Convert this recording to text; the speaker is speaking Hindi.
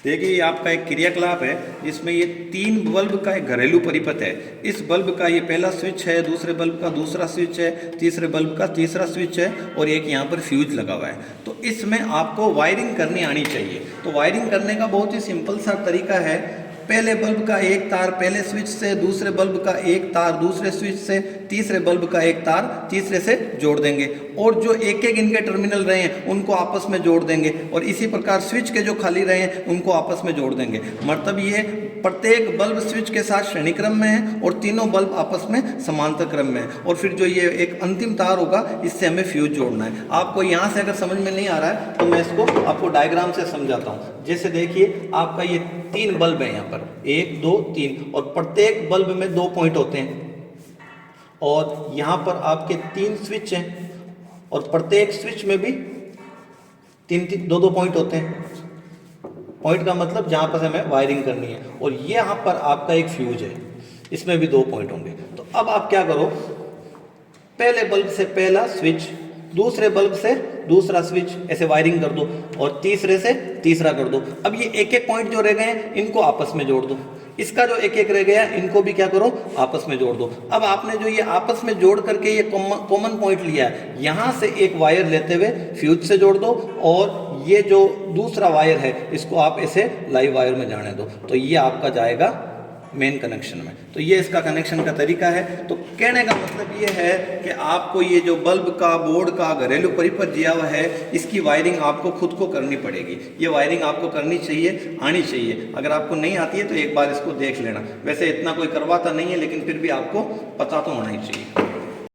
देखिए ये आपका एक क्रियाकलाप है जिसमें ये 3 बल्ब का एक घरेलू परिपथ है। इस बल्ब का ये पहला स्विच है, दूसरे बल्ब का दूसरा स्विच है, तीसरे बल्ब का तीसरा स्विच है और एक यहाँ पर फ्यूज लगा हुआ है। तो इसमें आपको वायरिंग करनी आनी चाहिए। तो वायरिंग करने का बहुत ही सिंपल सा तरीका है। पहले बल्ब का एक तार पहले स्विच से, दूसरे बल्ब का एक तार दूसरे स्विच से, तीसरे बल्ब का एक तार तीसरे से जोड़ देंगे और जो एक एक इनके टर्मिनल रहे हैं उनको आपस में जोड़ देंगे और इसी प्रकार स्विच के जो खाली रहे हैं उनको आपस में जोड़ देंगे। मतलब ये प्रत्येक बल्ब स्विच के साथ श्रेणी क्रम में है और तीनों बल्ब आपस में समांतर क्रम में है। और फिर जो ये एक अंतिम तार होगा इससे हमें फ्यूज जोड़ना है। आपको यहाँ से अगर समझ में नहीं आ रहा है तो मैं इसको आपको डायग्राम से समझाता हूँ। जैसे देखिए आपका ये 3 बल्ब है, यहाँ पर 1 2 3 और प्रत्येक बल्ब में 2 पॉइंट होते हैं और यहाँ पर आपके 3 स्विच हैं और प्रत्येक स्विच में भी 2 पॉइंट होते हैं। पॉइंट का मतलब जहाँ पर हमें वायरिंग करनी है। और ये यहाँ पर आपका एक फ्यूज है, इसमें भी 2 पॉइंट होंगे। तो अब आप क्या करो, पहले बल्ब से पहला स्विच, दूसरे बल्ब से दूसरा स्विच ऐसे वायरिंग कर दो और तीसरे से तीसरा कर दो। अब ये एक एक पॉइंट जो रह गए हैं इनको आपस में जोड़ दो। इसका जो एक एक रह गया इनको भी क्या करो, आपस में जोड़ दो। अब आपने जो ये आपस में जोड़ करके ये कॉमन पॉइंट लिया है, यहाँ से एक वायर लेते हुए फ्यूज से जोड़ दो और ये जो दूसरा वायर है इसको आप ऐसे लाइव वायर में जाने दो। तो ये आपका जाएगा मेन कनेक्शन में। तो ये इसका कनेक्शन का तरीका है। तो कहने का मतलब ये है कि आपको ये जो बल्ब का, बोर्ड का घरेलू परिपथ दिया हुआ है इसकी वायरिंग आपको खुद को करनी पड़ेगी। ये वायरिंग आपको करनी चाहिए, आनी चाहिए। अगर आपको नहीं आती है तो एक बार इसको देख लेना। वैसे इतना कोई करवाता नहीं है लेकिन फिर भी आपको पता तो होना ही चाहिए।